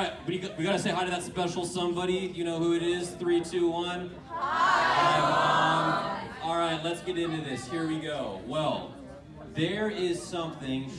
right, we got to say hi to that special somebody. You know who it is? 3, 2, 1. Hi, Mom. All right, let's get into this. Here we go. Well, there's something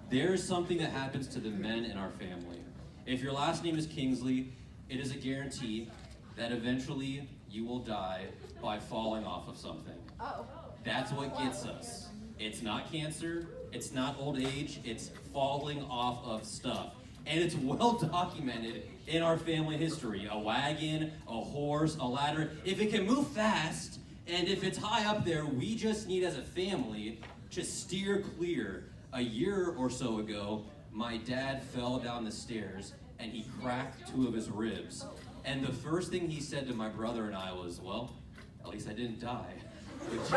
that happens to the men in our family. If your last name is Kingsley, it is a guarantee that eventually you will die by falling off of something. Oh. That's what gets us. It's not cancer, it's not old age, it's falling off of stuff. And it's well documented in our family history. A wagon, a horse, a ladder. If it can move fast, and if it's high up there, we just need as a family to steer clear. A year or so ago, my dad fell down the stairs and he cracked 2 of his ribs. And the first thing he said to my brother and I was, well, at least I didn't die. Which,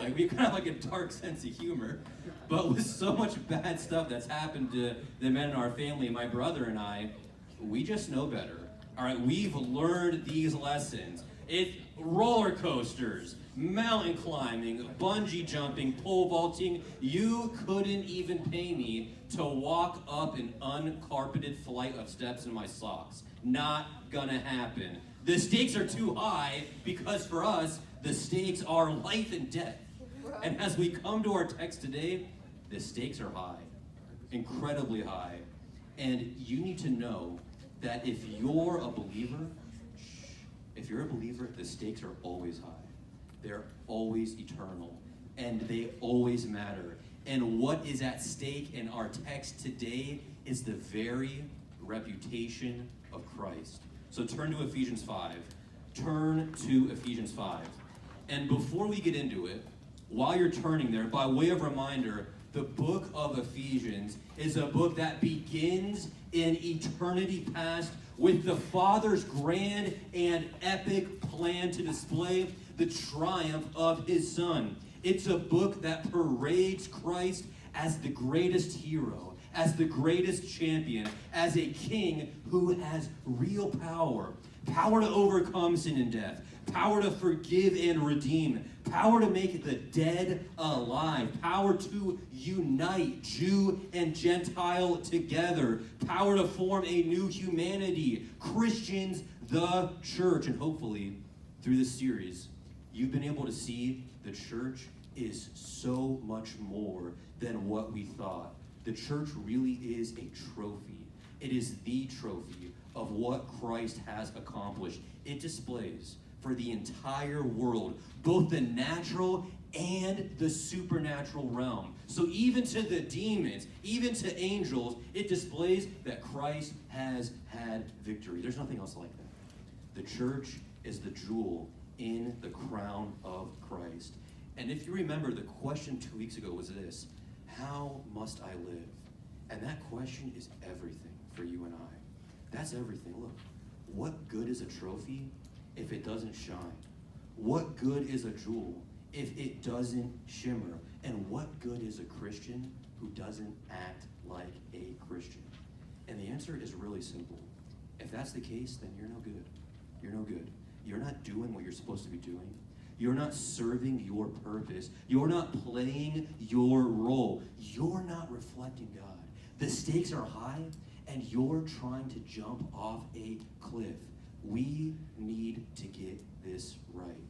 like, we kind of like a dark sense of humor, but with so much bad stuff that's happened to the men in our family, my brother and I, we just know better. All right, we've learned these lessons. It's roller coasters, mountain climbing, bungee jumping, pole vaulting. You couldn't even pay me to walk up an uncarpeted flight of steps in my socks. Not gonna happen. The stakes are too high because for us, the stakes are life and death. And as we come to our text today, the stakes are high, incredibly high. And you need to know that if you're a believer, the stakes are always high. They're always eternal, and they always matter. And what is at stake in our text today is the very reputation of Christ. So turn to Ephesians 5. Turn to Ephesians 5. And before we get into it, while you're turning there, by way of reminder, the book of Ephesians is a book that begins in eternity past with the Father's grand and epic plan to display the triumph of his Son. It's a book that parades Christ as the greatest hero, as the greatest champion, as a king who has real power. Power to overcome sin and death. Power to forgive and redeem. Power to make the dead alive. Power to unite Jew and Gentile together. Power to form a new humanity. Christians, the church. And hopefully, through this series, you've been able to see the church is so much more than what we thought. The church really is a trophy. It is the trophy of what Christ has accomplished. It displays for the entire world, both the natural and the supernatural realm. So even to the demons, even to angels, it displays that Christ has had victory. There's nothing else like that. The church is the jewel in the crown of Christ. And if you remember, the question 2 weeks ago was this: how must I live? And that question is everything for you and I. That's everything. Look, what good is a trophy if it doesn't shine? What good is a jewel if it doesn't shimmer? And what good is a Christian who doesn't act like a Christian? And the answer is really simple. If that's the case, then you're no good. You're no good. You're not doing what you're supposed to be doing. You're not serving your purpose. You're not playing your role. You're not reflecting God. The stakes are high, and you're trying to jump off a cliff. We need to get this right.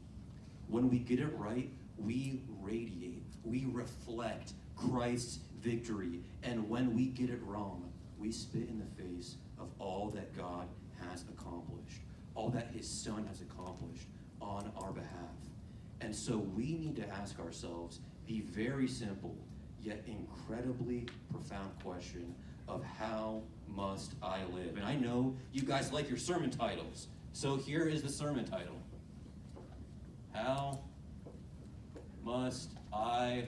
When we get it right, we radiate. We reflect Christ's victory. And when we get it wrong, we spit in the face of all that God has accomplished, all that his Son has accomplished on our behalf. And so we need to ask ourselves the very simple yet incredibly profound question of how must I live? And I know you guys like your sermon titles. So here is the sermon title. How must I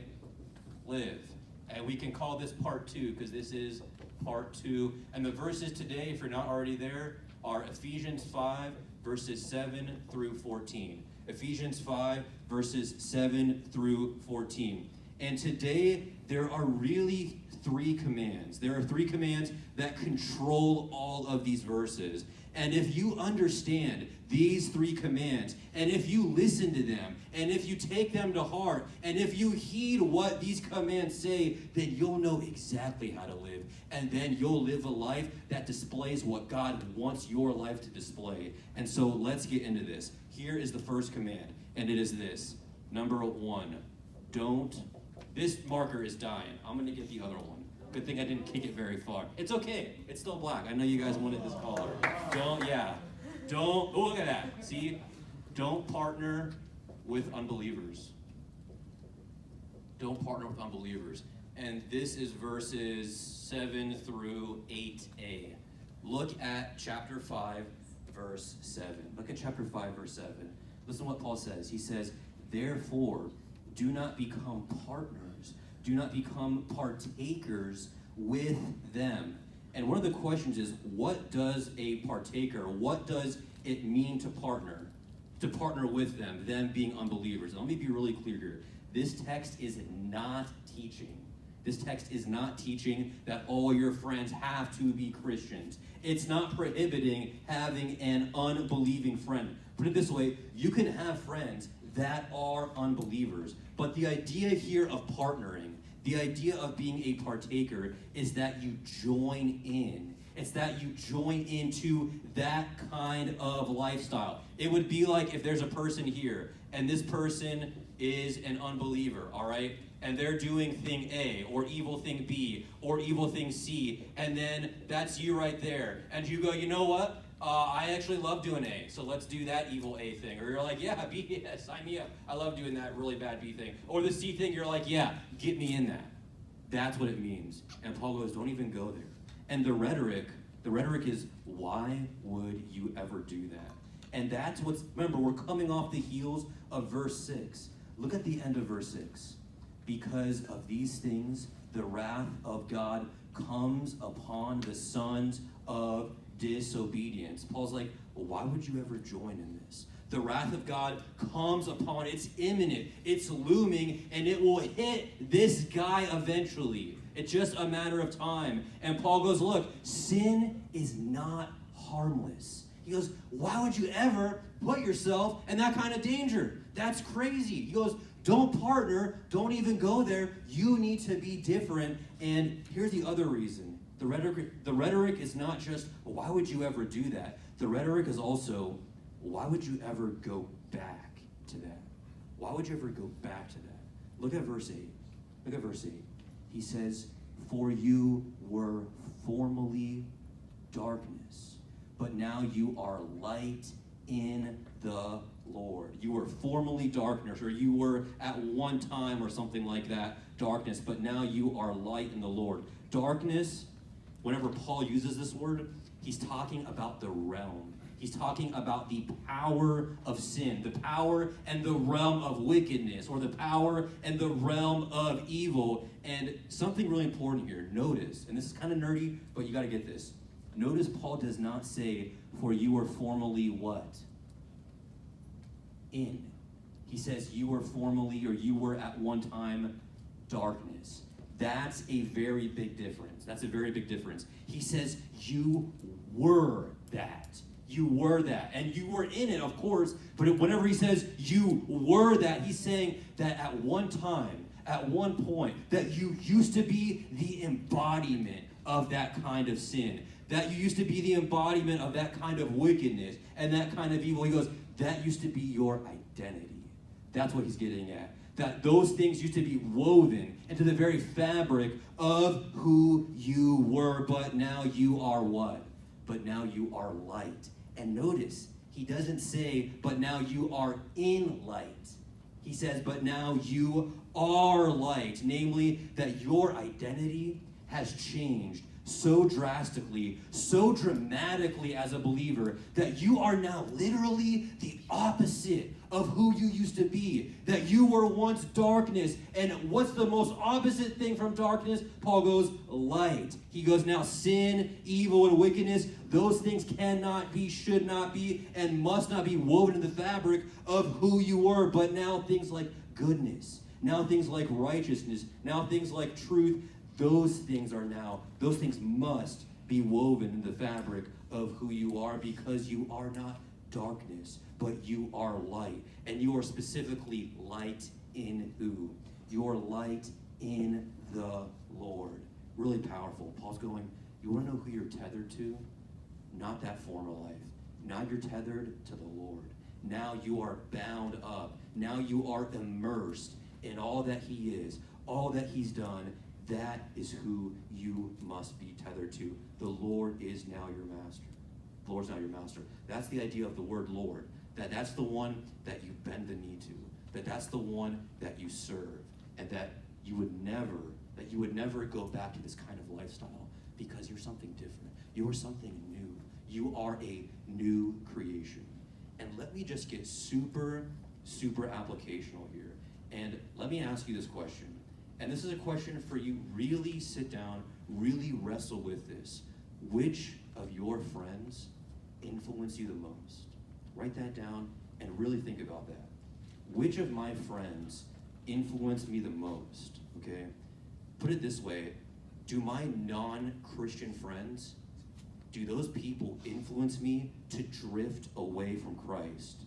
live? And we can call this part 2 because this is part 2. And the verses today, if you're not already there, are Ephesians 5, verses 7 through 14. Ephesians 5, verses 7 through 14. And today, there are really 3 commands. There are 3 commands that control all of these verses. And if you understand these 3 commands, and if you listen to them, and if you take them to heart, and if you heed what these commands say, then you'll know exactly how to live. And then you'll live a life that displays what God wants your life to display. And so let's get into this. Here is the first command, and it is this. Number 1, this marker is dying. I'm going to get the other one. Good thing I didn't kick it very far. It's okay. It's still black. I know you guys wanted this color. Oh, look at that. See? Don't partner with unbelievers. Don't partner with unbelievers. And this is verses 7 through 8a. Look at chapter 5, verse 7. Look at chapter 5, verse 7. Listen to what Paul says. He says, therefore, do not become partners. Do not become partakers with them. And one of the questions is, what does a partaker, what does it mean to partner? To partner with them being unbelievers. And let me be really clear here. This text is not teaching. This text is not teaching that all your friends have to be Christians. It's not prohibiting having an unbelieving friend. Put it this way, you can have friends that are unbelievers. But the idea here of partnering, the idea of being a partaker, is that you join in. It's that you join into that kind of lifestyle. It would be like if there's a person here, and this person is an unbeliever, all right? And they're doing thing A, or evil thing B, or evil thing C, and then that's you right there. And you go, you know what? I actually love doing A, so let's do that evil A thing. Or you're like, yeah, B, yeah, sign me up. I love doing that really bad B thing. Or the C thing, you're like, yeah, get me in that. That's what it means. And Paul goes, don't even go there. And the rhetoric is, why would you ever do that? And that's remember, we're coming off the heels of verse 6. Look at the end of verse 6. Because of these things, the wrath of God comes upon the sons of disobedience. Paul's like, well, why would you ever join in this? The wrath of God comes upon, it's imminent, it's looming, and it will hit this guy eventually. It's just a matter of time. And Paul goes, look, sin is not harmless. He goes, why would you ever put yourself in that kind of danger? That's crazy. He goes, don't partner, don't even go there. You need to be different. And here's the other reason. The rhetoric is not just, well, why would you ever do that? The rhetoric is also, why would you ever go back to that? Why would you ever go back to that? Look at verse 8. Look at verse 8. He says, for you were formerly darkness, but now you are light in the Lord. You were formerly darkness, or you were at one time or something like that, darkness, but now you are light in the Lord. Darkness, whenever Paul uses this word, he's talking about the realm. He's talking about the power of sin, the power and the realm of wickedness, or the power and the realm of evil. And something really important here, notice, and this is kind of nerdy, but you got to get this. Notice Paul does not say, for you were formerly what? In. He says you were formerly, or you were at one time, darkness. That's a very big difference. That's a very big difference. He says you were that. You were that. And you were in it, of course, but whenever he says you were that, he's saying that at one time, at one point, that you used to be the embodiment of that kind of sin. That you used to be the embodiment of that kind of wickedness and that kind of evil. He goes, that used to be your identity. That's what he's getting at. That those things used to be woven into the very fabric of who you were, but now you are what? But now you are light. And notice, he doesn't say, but now you are in light. He says, but now you are light. Namely, that your identity has changed so drastically, so dramatically as a believer, that you are now literally the opposite of who you used to be. That you were once darkness. And what's the most opposite thing from darkness? Paul goes, light. He goes, now sin, evil, and wickedness, those things cannot be, should not be, and must not be woven in the fabric of who you were. But now things like goodness now things like righteousness, now things like truth, those things must be woven in the fabric of who you are, because you are not darkness, but you are light. And you are specifically light in who? You are light in the Lord. Really powerful. Paul's going, you want to know who you're tethered to? Not that former life. Now you're tethered to the Lord. Now you are bound up. Now you are immersed in all that he is, all that he's done. That is who you must be tethered to. The Lord is now your master. The Lord's now your master. That's the idea of the word Lord. That's the one that you bend the knee to. That's the one that you serve. And that you would never go back to this kind of lifestyle, because you're something different. You are something new. You are a new creation. And let me just get super, super applicational here. And let me ask you this question. And this is a question for you. Really sit down, really wrestle with this. Which of your friends influence you the most? Write that down and really think about that. Which of my friends influence me the most? Okay? Put it this way. Do my non-Christian friends, do those people influence me to drift away from Christ?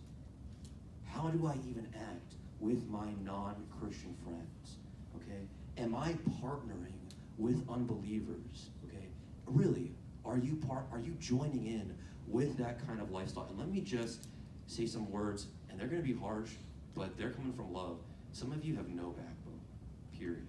How do I even act with my non-Christian friends? Okay? Am I partnering with unbelievers? Okay? Really, are you joining in with that kind of lifestyle? And let me just say some words, and they're going to be harsh, but they're coming from love. Some of you have no backbone, period.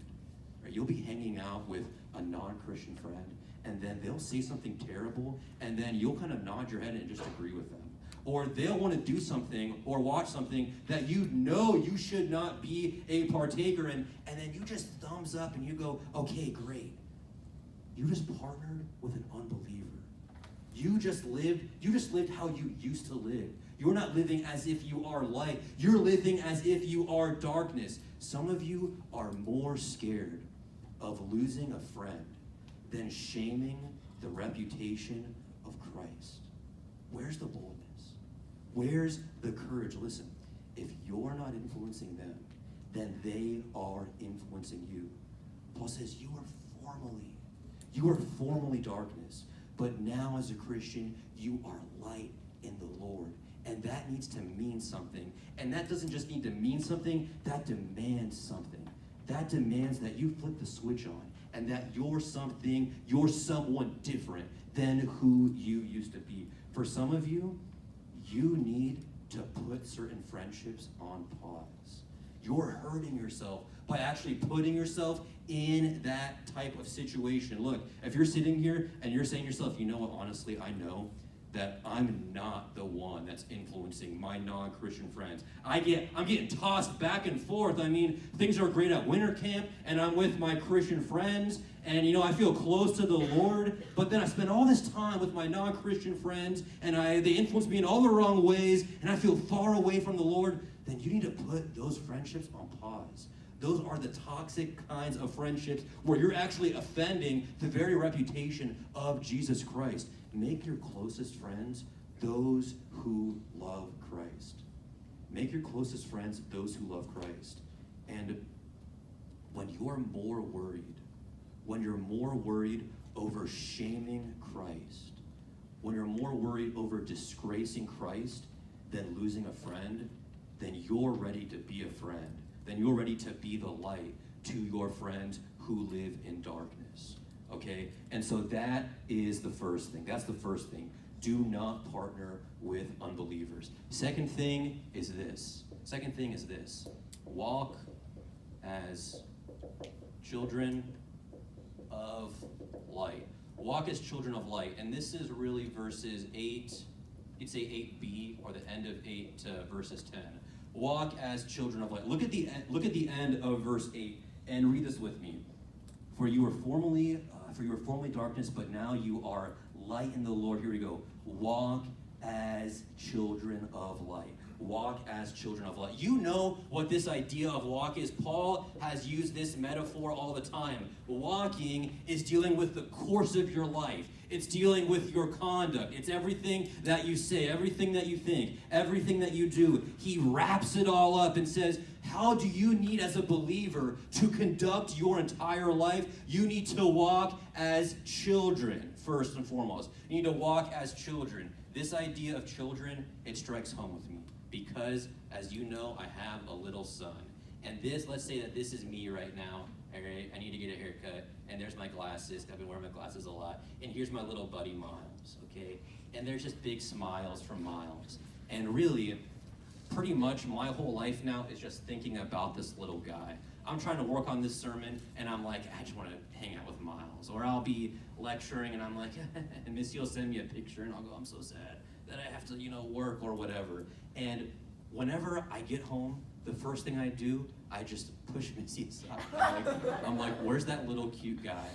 Right? You'll be hanging out with a non-Christian friend, and then they'll say something terrible, and then you'll kind of nod your head and just agree with them. Or they'll want to do something or watch something that you know you should not be a partaker in, and then you just thumbs up and you go, okay, great. You just partnered with an unbeliever. You just lived how you used to live. You're not living as if you are light. You're living as if you are darkness. Some of you are more scared of losing a friend than shaming the reputation of Christ. Where's the boldness? Where's the courage? Listen, if you're not influencing them, then they are influencing you. Paul says you are formerly darkness, but now as a Christian, you are light in the Lord. And that needs to mean something. And that doesn't just need to mean something, that demands something. That demands that you flip the switch on, and that you're someone different than who you used to be. For some of you, you need to put certain friendships on pause. You're hurting yourself by actually putting yourself in that type of situation. Look, if you're sitting here and you're saying to yourself, you know what, honestly, I know that I'm not the one that's influencing my non-Christian friends. I'm getting tossed back and forth. I mean, things are great at winter camp, and I'm with my Christian friends, and I feel close to the Lord, but then I spend all this time with my non-Christian friends, and they influence me in all the wrong ways, and I feel far away from the Lord. Then you need to put those friendships on pause. Those are the toxic kinds of friendships where you're actually offending the very reputation of Jesus Christ. Make your closest friends those who love Christ. Make your closest friends those who love Christ. And when you're more worried over shaming Christ, when you're more worried over disgracing Christ than losing a friend, then you're ready to be a friend. Then you're ready to be the light to your friends who live in darkness. Okay? And so that is the first thing. That's the first thing. Do not partner with unbelievers. Second thing is this. Walk as children of light. Walk as children of light. And this is really verses 8, you'd say 8b, or the end of 8 to verses 10. Walk as children of light. Look at the end of verse 8 and read this with me. For you were formerly darkness, but now you are light in the Lord. Here we go. Walk as children of light. Walk as children of light. You know what this idea of walk is. Paul has used this metaphor all the time. Walking is dealing with the course of your life. It's dealing with your conduct. It's everything that you say, everything that you think, everything that you do. He wraps it all up and says, How do you need as a believer to conduct your entire life? You need to walk as children, first and foremost. You need to walk as children. This idea of children, it strikes home with me because, as you know, I have a little son. And this, let's say that this is me right now. All right, I need to get a haircut, and there's my glasses. I've been wearing my glasses a lot. And here's my little buddy, Miles, okay? And there's just big smiles from Miles. And really, pretty much my whole life now is just thinking about this little guy. I'm trying to work on this sermon, and I'm like, I just want to hang out with Miles. Or I'll be lecturing, and I'm like, and Missy will send me a picture, and I'll go, I'm so sad that I have to, work or whatever. And whenever I get home, the first thing I do, I just push Missy aside. I'm like, where's that little cute guy?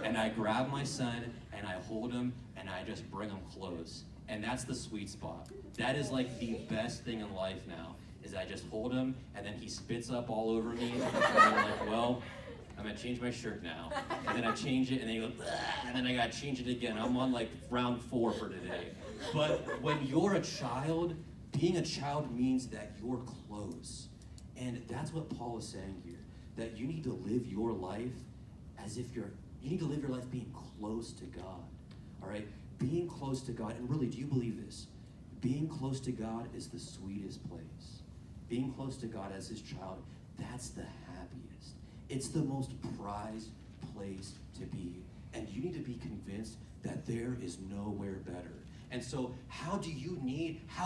And I grab my son, and I hold him, and I just bring him close. And that's the sweet spot. That is like the best thing in life now, is I just hold him, and then he spits up all over me, and I'm like, well, I'm gonna change my shirt now. And then I change it, and then he goes, "Ugh," and then I gotta change it again. I'm on like round 4 for today. But when you're a child, being a child means that you're close. And that's what Paul is saying here, that you need to live your life as if you need to live your life being close to God, all right? Being close to God, and really, do you believe this? Being close to God is the sweetest place. Being close to God as his child, that's the happiest. It's the most prized place to be. And you need to be convinced that there is nowhere better. And so how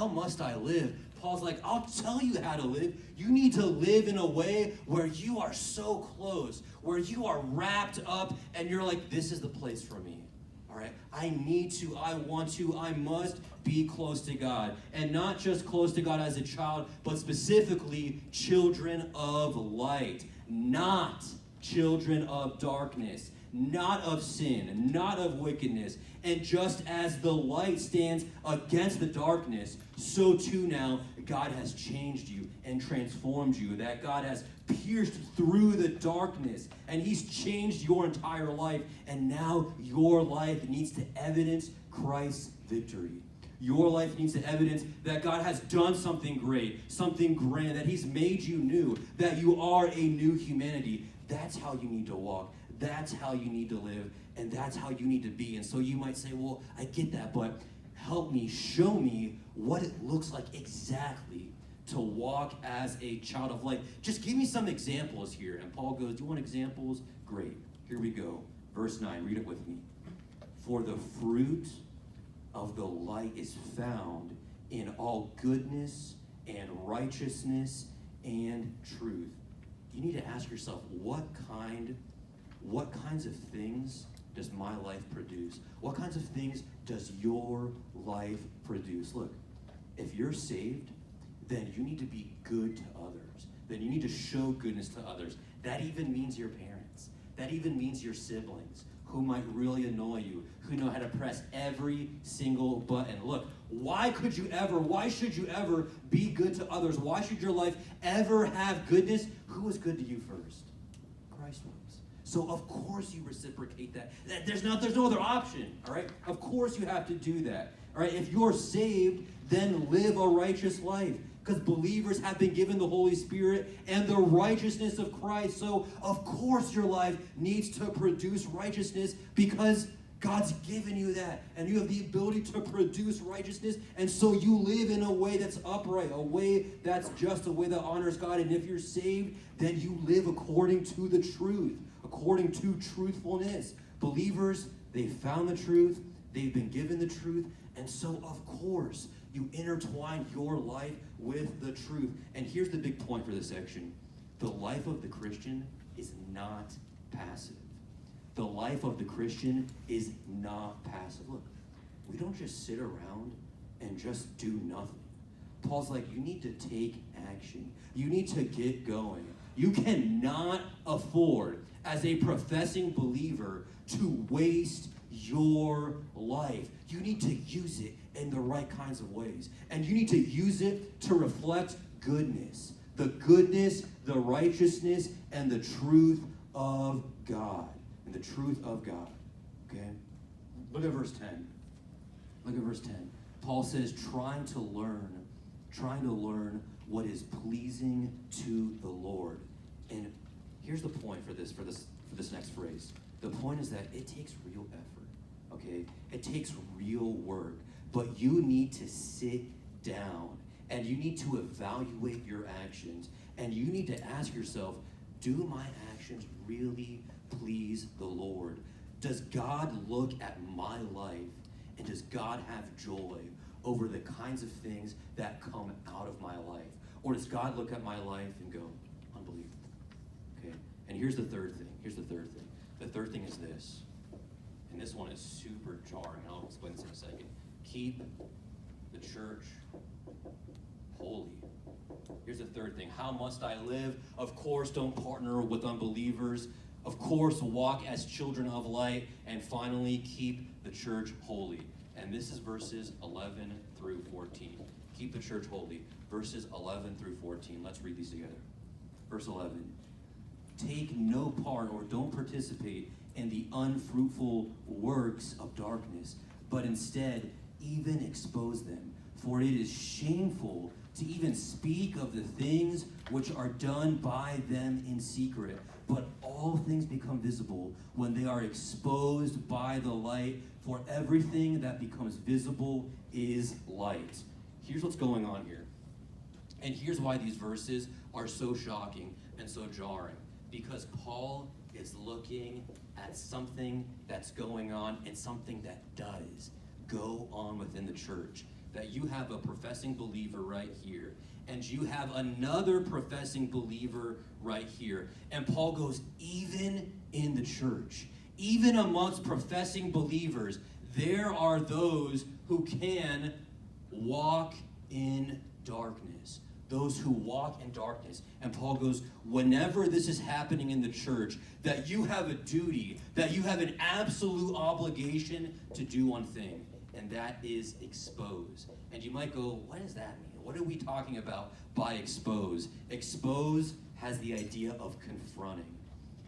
must I live? Paul's like, I'll tell you how to live. You need to live in a way where you are so close, where you are wrapped up, and you're like, this is the place for me. All right, I need to, I want to, I must be close to God. And not just close to God as a child, but specifically children of light, not children of darkness, not of sin, not of wickedness. And just as the light stands against the darkness, so too now God has changed you and transformed you, that God has pierced through the darkness, and he's changed your entire life, and now your life needs to evidence Christ's victory. Your life needs to evidence that God has done something great, something grand, that he's made you new, that you are a new humanity. That's how you need to walk. That's how you need to live, and that's how you need to be. And so you might say, well, I get that, but help me, show me what it looks like exactly to walk as a child of light. Just give me some examples here. And Paul goes, do you want examples? Great. Here we go. Verse 9, read it with me. For the fruit of the light is found in all goodness and righteousness and truth. You need to ask yourself, what kinds of things does my life produce? What kinds of things does your life produce? Look, if you're saved, then you need to be good to others. Then you need to show goodness to others. That even means your parents. That even means your siblings, who might really annoy you, who know how to press every single button. Look, why should you ever be good to others? Why should your life ever have goodness? Who was good to you first? Christ was. So of course you reciprocate that. There's no other option, all right? Of course you have to do that, all right? If you're saved, then live a righteous life, because believers have been given the Holy Spirit and the righteousness of Christ. So of course your life needs to produce righteousness, because God's given you that, and you have the ability to produce righteousness, and so you live in a way that's upright, a way that's just, a way that honors God. And if you're saved, then you live according to the truth, according to truthfulness. Believers, they've found the truth, they've been given the truth, and so of course you intertwine your life with the truth. And here's the big point for this section. The life of the Christian is not passive. The life of the Christian is not passive. Look, we don't just sit around and just do nothing. Paul's like, you need to take action. You need to get going. You cannot afford, as a professing believer, to waste your life. You need to use it in the right kinds of ways. And you need to use it to reflect goodness. The goodness, the righteousness, and the truth of God. And the truth of God. Okay? Look at verse 10. Look at verse 10. Paul says, trying to learn what is pleasing to the Lord. And here's the point for this next phrase. The point is that it takes real effort, okay? It takes real work, but you need to sit down and you need to evaluate your actions, and you need to ask yourself, do my actions really please the Lord? Does God look at my life, and does God have joy over the kinds of things that come out of my life? Or does God look at my life and go, unbelievable? Okay, and here's the third thing. The third thing is this, and this one is super jarring. I'll explain this in a second. Keep the church holy. Here's the third thing. How must I live? Of course, don't partner with unbelievers. Of course, walk as children of light. And finally, keep the church holy. And this is verses 11 through 14. Keep the church holy. Verses 11 through 14. Let's read these together. Verse 11. Take no part or don't participate in the unfruitful works of darkness, but instead even expose them. For it is shameful to even speak of the things which are done by them in secret. But all things become visible when they are exposed by the light, for everything that becomes visible is light. Here's what's going on here. And here's why these verses are so shocking and so jarring. Because Paul is looking at something that's going on and something that does go on within the church. That you have a professing believer right here, and you have another professing believer right here. And Paul goes, even in the church, even amongst professing believers, there are those who can walk in darkness. Those who walk in darkness. And Paul goes, whenever this is happening in the church, that you have a duty, that you have an absolute obligation to do one thing, and that is expose. And you might go, what does that mean? What are we talking about by expose? Expose has the idea of confronting.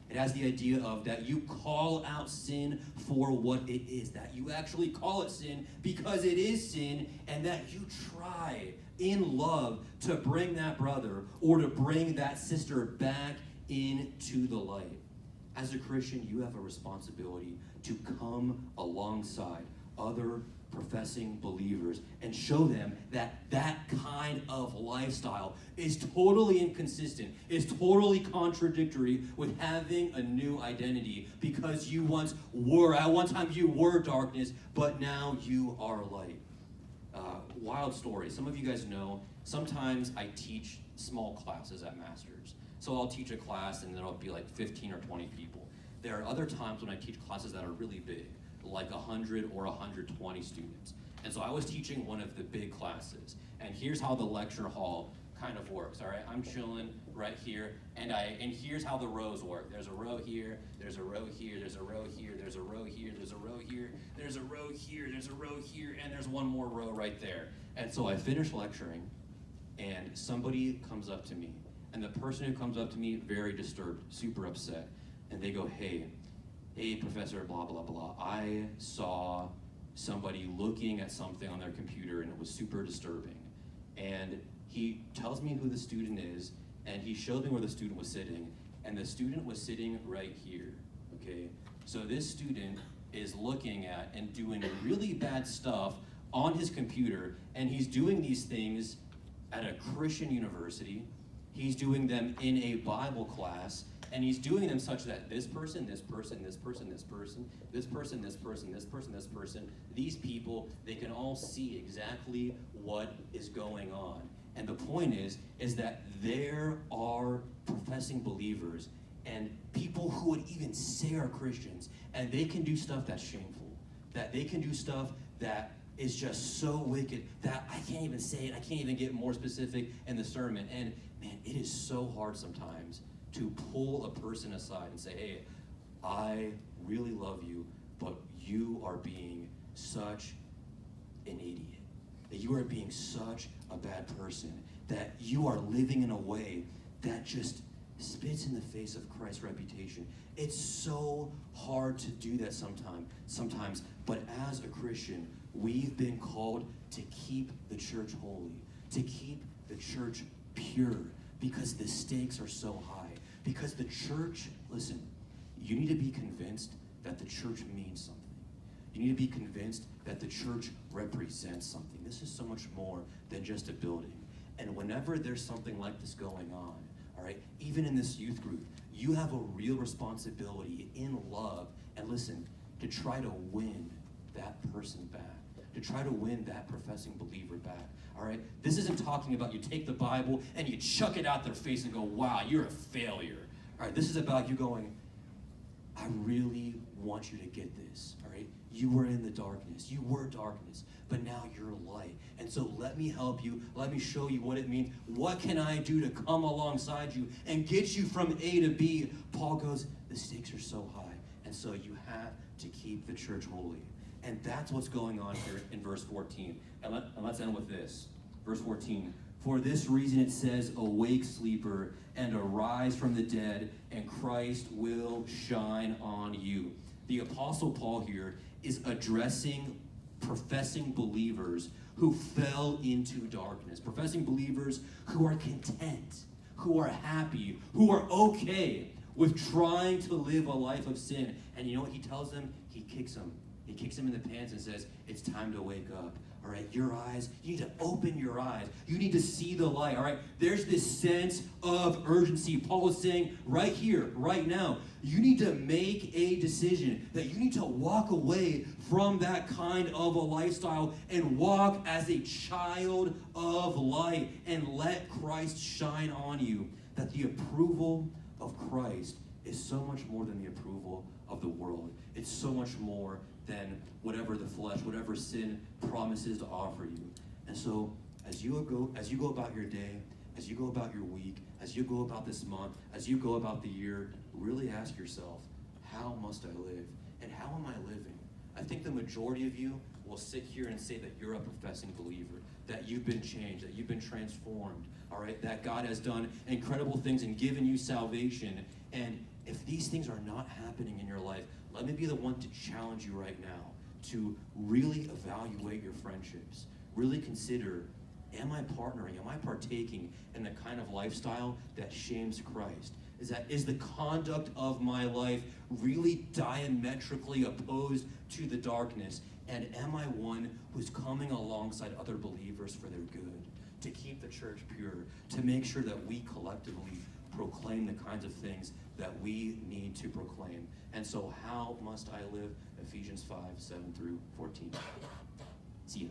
It has the idea of that you call out sin for what it is, that you actually call it sin because it is sin, and that you try in love to bring that brother or to bring that sister back into the light. As a Christian, you have a responsibility to come alongside other professing believers and show them that that kind of lifestyle is totally inconsistent, is totally contradictory with having a new identity, because you once were, at one time you were darkness, but now you are light. Wild story. Some of you guys know, sometimes I teach small classes at Masters. So I'll teach a class and there'll be like 15 or 20 people. There are other times when I teach classes that are really big, like 100 or 120 students. And so I was teaching one of the big classes. And here's how the lecture hall kind of works, all right? I'm chilling right here, and here's how the rows work. There's a row here, there's a row here, there's a row here, there's a row here, there's a row here, there's a row here, there's a row here, and there's one more row right there. And so I finish lecturing, and somebody comes up to me. And the person who comes up to me, very disturbed, super upset, and they go, hey, Professor, blah, blah, blah. I saw somebody looking at something on their computer, and it was super disturbing. And he tells me who the student is, and he showed me where the student was sitting, and the student was sitting right here, okay? So this student is looking at and doing really bad stuff on his computer, and he's doing these things at a Christian university. He's doing them in a Bible class, and he's doing them such that this person, this person, this person, this person, this person, this person, this person, this person, these people, they can all see exactly what is going on. And the point is that there are professing believers and people who would even say are Christians, and they can do stuff that's shameful, that they can do stuff that is just so wicked that I can't even say it, I can't even get more specific in the sermon. And man, it is so hard sometimes to pull a person aside and say, hey, I really love you, but you are being such an idiot, that you are being such a bad person, that you are living in a way that just spits in the face of Christ's reputation. It's so hard to do that sometimes, but as a Christian, we've been called to keep the church holy, to keep the church pure because the stakes are so high. Because the church, listen, you need to be convinced that the church means something. You need to be convinced that the church represents something. This is so much more than just a building. And whenever there's something like this going on, all right, even in this youth group, you have a real responsibility in love, and listen, to try to win that person back, to try to win that professing believer back, all right? This isn't talking about you take the Bible and you chuck it out their face and go, wow, you're a failure. All right, this is about you going, I really want you to get this, all right? You were in the darkness. You were darkness, but now you're light. And so let me help you. Let me show you what it means. What can I do to come alongside you and get you from A to B? Paul goes, the stakes are so high, and so you have to keep the church holy. And that's what's going on here in verse 14. And let's end with this. Verse 14. For this reason it says, awake, sleeper, and arise from the dead, and Christ will shine on you. The Apostle Paul here is addressing professing believers who fell into darkness, professing believers who are content, who are happy, who are okay with trying to live a life of sin. And you know what he tells them? He kicks them. He kicks them in the pants and says, it's time to wake up. All right, your eyes, you need to open your eyes. You need to see the light, all right? There's this sense of urgency. Paul is saying right here, right now, you need to make a decision that you need to walk away from that kind of a lifestyle and walk as a child of light and let Christ shine on you. That the approval of Christ is so much more than the approval of the world. It's so much more than whatever the flesh, whatever sin promises to offer you. And so as you go about your day, as you go about your week, as you go about this month, as you go about the year, really ask yourself, how must I live? And how am I living? I think the majority of you will sit here and say that you're a professing believer, that you've been changed, that you've been transformed, all right, that God has done incredible things and given you salvation. And if these things are not happening in your life, let me be the one to challenge you right now to really evaluate your friendships. Really consider, am I partnering? Am I partaking in the kind of lifestyle that shames Christ? Is the conduct of my life really diametrically opposed to the darkness? And am I one who's coming alongside other believers for their good, to keep the church pure, to make sure that we collectively proclaim the kinds of things that we need to proclaim? And so how must I live? Ephesians 5, 7 through 14. See you.